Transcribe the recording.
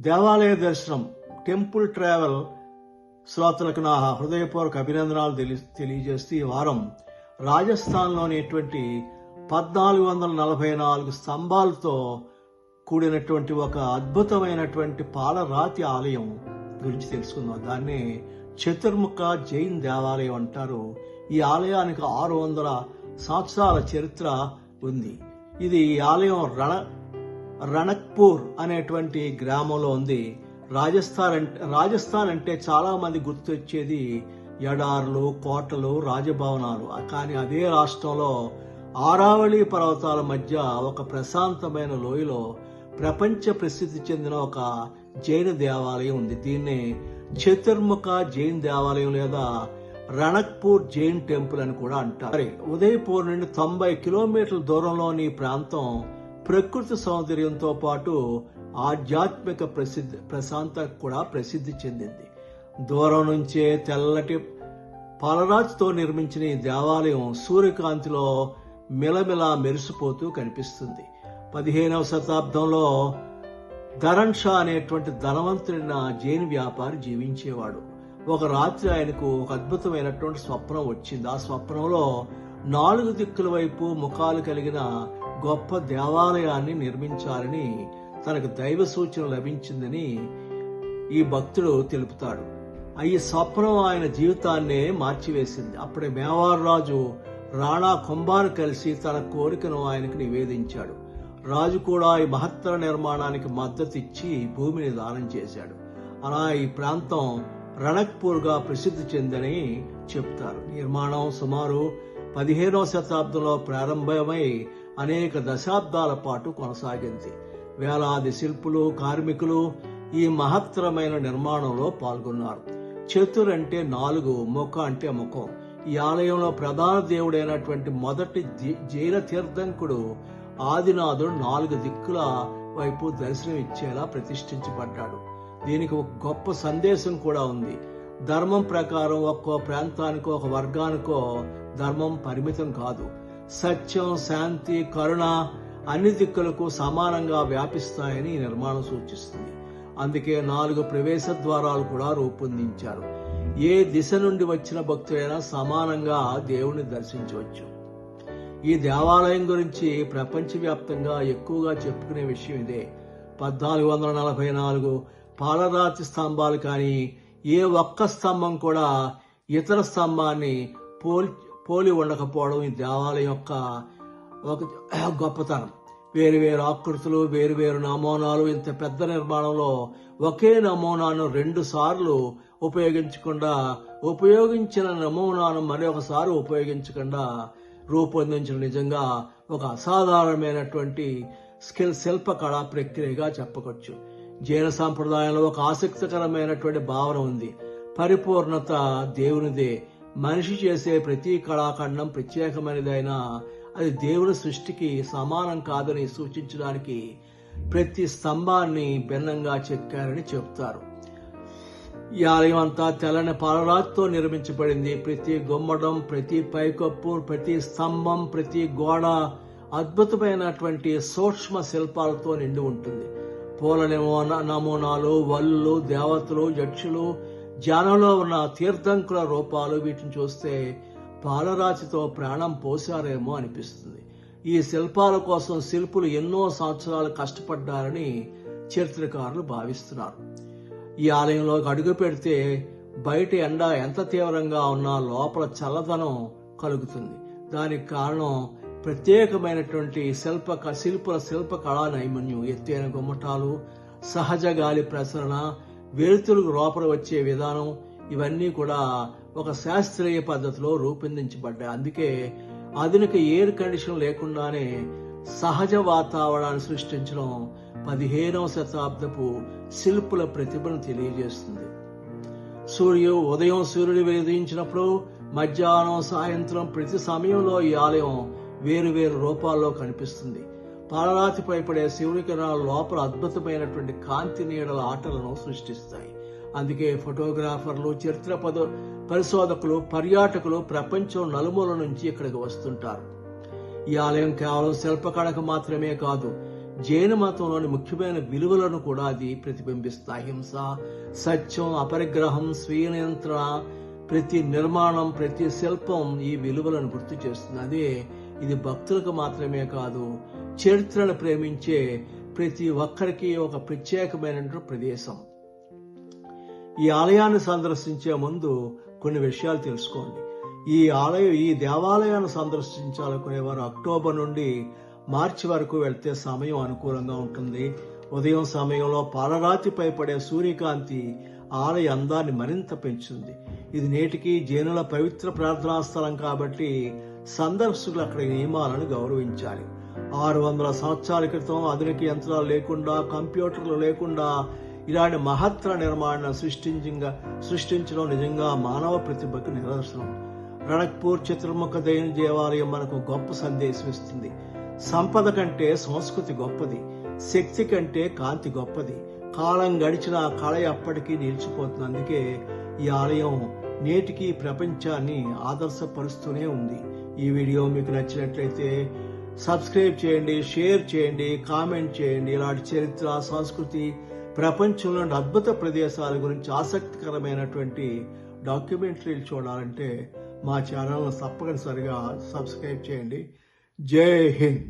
దేవాలయ దర్శనం temple travel శ్రోతలకు నా హృదయపూర్వక అభినందనాలు తెలియజేస్తూ ఈ వారం రాజస్థాన్లోనేటువంటి 1444 స్తంభాలతో కూడినటువంటి ఒక అద్భుతమైనటువంటి పాలరాతి ఆలయం గురించి తెలుసుకుందాం. దాన్ని చతుర్ముఖ జైన్ దేవాలయం అంటారు. ఈ ఆలయానికి 600 సంవత్సరాల చరిత్ర ఉంది. ఇది ఈ ఆలయం రణక్పూర్ అనేటువంటి గ్రామంలో ఉంది. రాజస్థాన్ అంటే చాలా మంది గుర్తొచ్చేది ఎడార్లు, కోటలు, రాజభవనాలు. కానీ అదే రాష్ట్రంలో ఆరావళి పర్వతాల మధ్య ఒక ప్రశాంతమైన లోయలో ప్రపంచ ప్రసిద్ధి చెందిన ఒక జైన దేవాలయం ఉంది. దీన్ని చతుర్ముఖ జైన్ దేవాలయం లేదా రణక్పూర్ జైన్ టెంపుల్ అని కూడా అంటారు. ఉదయపూర్ నుండి 90 కిలోమీటర్ల దూరంలోని ప్రాంతం ప్రకృతి సౌందర్యంతో పాటు ఆధ్యాత్మిక ప్రశాంతత కూడా ప్రసిద్ధి చెందింది. దూరం నుంచే తెల్లటి పాలరాతితో నిర్మించిన ఈ దేవాలయం సూర్యకాంతిలో మిలమిలా మెరిసిపోతూ కనిపిస్తుంది. 15వ శతాబ్దంలో ధరణ్ షా అనేటువంటి ధనవంతుడైన జైన్ వ్యాపారి జీవించేవాడు. ఒక రాత్రి ఆయనకు ఒక అద్భుతమైనటువంటి స్వప్నం వచ్చింది. ఆ స్వప్నంలో 4 దిక్కుల వైపు ముఖాలు కలిగిన గొప్ప దేవాలయాన్ని నిర్మించాలని తనకు దైవ సూచన లభించిందని ఈ భక్తుడు తెలుపుతాడు. ఈ స్వప్నం ఆయన జీవితాన్నే మార్చివేసింది. అప్పుడే మేవార్ రాజు రాణా కుంభాను కలిసి తన కోరికను ఆయనకు నివేదించాడు. రాజు కూడా ఈ మహత్తర నిర్మాణానికి మద్దతు ఇచ్చి భూమిని దానం చేశాడు. అలా ఈ ప్రాంతం రణక్పూర్ గా ప్రసిద్ధి చెందని చెప్తారు. నిర్మాణం సుమారు 15వ శతాబ్దంలో ప్రారంభమై అనేక దశాబ్దాల పాటు కొనసాగింది. వేలాది శిల్పులు, కార్మికులు ఈ మహత్తరమైన నిర్మాణంలో పాల్గొన్నారు. చతుర్ అంటే 4, ముఖ అంటే ముఖం. ఈ ఆలయంలో ప్రధాన దేవుడైనటువంటి మొదటి జైన తీర్థంకుడు ఆదినాథుడు 4 దిక్కుల వైపు దర్శనం ఇచ్చేలా ప్రతిష్ఠించబడ్డాడు. దీనికి ఒక గొప్ప సందేశం కూడా ఉంది. ధర్మం ప్రకారం ఒక్కో ప్రాంతానికో ఒక వర్గానికో ధర్మం పరిమితం కాదు. సత్యం, శాంతి, కరుణ అన్ని దిక్కులకు సమానంగా వ్యాపిస్తాయని ఈ నిర్మాణం సూచిస్తుంది. అందుకే 4 ప్రవేశ ద్వారాలు కూడా రూపొందించారు. ఏ దిశ నుండి వచ్చిన భక్తుడైనా సమానంగా దేవుణ్ణి దర్శించవచ్చు. ఈ దేవాలయం గురించి ప్రపంచవ్యాప్తంగా ఎక్కువగా చెప్పుకునే విషయం ఇదే. 1444 పాలరాతి స్తంభాలు కానీ ఏ ఒక్క స్తంభం కూడా ఇతర స్తంభాన్ని పోలి ఉండకపోవడం ఈ దేవాలయం యొక్క ఒక గొప్పతనం. వేరువేరు ఆకృతులు, వేరువేరు నమూనాలు. ఇంత పెద్ద నిర్మాణంలో ఒకే నమూనాను 2 సార్లు ఉపయోగించిన నమూనాను మరొకసారి ఉపయోగించకుండా రూపొందించడం నిజంగా ఒక అసాధారణమైనటువంటి శిల్పకళా ప్రక్రియగా చెప్పవచ్చు. జైన సంప్రదాయంలో ఒక ఆసక్తికరమైనటువంటి భావన ఉంది. పరిపూర్ణత దేవునిదే. మనిషి చేసే ప్రతి కళాఖండం ప్రత్యేకమైనదైనా అది దేవుని సృష్టికి సమానం కాదని సూచించడానికి ప్రతి స్తంభాన్ని భిన్నంగా చెక్కారని చెప్తారు. ఈ ఆలయం అంతా తెల్లని పాలరాతితో నిర్మించబడింది. ప్రతి గుమ్మడం, ప్రతి పైకప్పు, ప్రతి స్తంభం, ప్రతి గోడ అద్భుతమైనటువంటి సూక్ష్మ శిల్పాలతో నిండి ఉంటుంది. పూల నమూనాలు, వల్లు, దేవతలు, యక్షులు, ధ్యానంలో ఉన్న తీర్థంకుల రూపాలు, వీటిని చూస్తే పాలరాతితో ప్రాణం పోశారేమో అనిపిస్తుంది. ఈ శిల్పాల కోసం శిల్పులు ఎన్నో సంవత్సరాలు కష్టపడ్డారని చరిత్రకారులు భావిస్తున్నారు. ఈ ఆలయంలోకి అడుగు పెడితే బయట ఎండ ఎంత తీవ్రంగా ఉన్నా లోపల చల్లదనం కలుగుతుంది. దానికి కారణం ప్రత్యేకమైనటువంటి శిల్పుల శిల్పకళా నైపుణ్యం. ఎత్తైన గుమ్మటాలు, సహజ గాలి ప్రసరణ, వెలుతురుకు లోపల వచ్చే విధానం, ఇవన్నీ కూడా ఒక శాస్త్రీయ పద్ధతిలో రూపొందించబడ్డాయి. అందుకే ఆధునిక ఎయిర్ కండిషన్ లేకుండానే సహజ వాతావరణాన్ని సృష్టించడం 15వ శతాబ్దపు శిల్పుల ప్రతిభను తెలియజేస్తుంది. ఉదయం సూర్యుడు ఉదయించినప్పుడు, మధ్యాహ్నం, సాయంత్రం ప్రతి సమయంలో ఈ ఆలయం వేరువేరు రూపాల్లో కనిపిస్తుంది. పాలరాతిపై పడే శివుని కిరణాలు లోపల అద్భుతమైనటువంటి కాంతి నీడల ఆటలను సృష్టిస్తాయి. అందుకే ఫోటోగ్రాఫర్లు, చరిత్ర పరిశోధకులు, పర్యాటకులు ప్రపంచం నలుమూల నుంచి ఇక్కడికి వస్తుంటారు. ఈ ఆలయం కేవలం శిల్పకళకు మాత్రమే కాదు, జైన మతంలోని ముఖ్యమైన విలువలను కూడా అది ప్రతిబింబిస్తుంది. అహింస, సత్యం, అపరిగ్రహం, స్వీయ నియంత్రణ, ప్రతి నిర్మాణం, ప్రతి శిల్పం ఈ విలువలను గుర్తు చేస్తుంది. అదే ఇది భక్తులకు మాత్రమే కాదు, చరిత్రను ప్రేమించే ప్రతి ఒక్కరికి ఒక ప్రత్యేకమైన ప్రదేశం. ఈ ఆలయాన్ని సందర్శించే ముందు కొన్ని విషయాలు తెలుసుకోండి. ఈ దేవాలయాన్ని సందర్శించాలనుకునేవారు అక్టోబర్ నుండి మార్చి వరకు వెళ్తే సమయం అనుకూలంగా ఉంటుంది. ఉదయం సమయంలో పాలరాతిపై పడే సూర్యకాంతి ఆలయ అందాన్ని మరింత పెంచుతుంది. ఇది నేటికి జైనుల పవిత్ర ప్రార్థనా స్థలం కాబట్టి సందర్శకులు అక్కడి నియమాలను గౌరవించాలి. 600 సంవత్సరాల క్రితం ఆధునిక యంత్రాలు లేకుండా, కంప్యూటర్లు లేకుండా ఇలాంటి మహత్తర నిర్మాణాన్ని సృష్టించడం నిజంగా మానవ ప్రతిభకు నిదర్శనం. రణక్పూర్ చతుర్ముఖ దైన దేవాలయం మనకు గొప్ప సందేశం ఇస్తుంది. సంపద కంటే సంస్కృతి గొప్పది, శక్తి కంటే కాంతి గొప్పది. కాలం గడిచిన కళ ఎప్పటికీ నిలిచిపోతుంది. అందుకే ఈ ఆలయం నేటికి ప్రపంచాన్ని ఆదర్శపరుస్తూనే ఉంది. ఈ వీడియో మీకు నచ్చినట్లయితే సబ్స్క్రైబ్ చేయండి, షేర్ చేయండి, కామెంట్ చేయండి. ఇలాంటి చరిత్ర, సంస్కృతి, ప్రపంచంలోని అద్భుత ప్రదేశాల గురించి ఆసక్తికరమైనటువంటి డాక్యుమెంటరీలు చూడాలంటే మా ఛానల్ను తప్పనిసరిగా సబ్స్క్రైబ్ చేయండి. జై హింద్.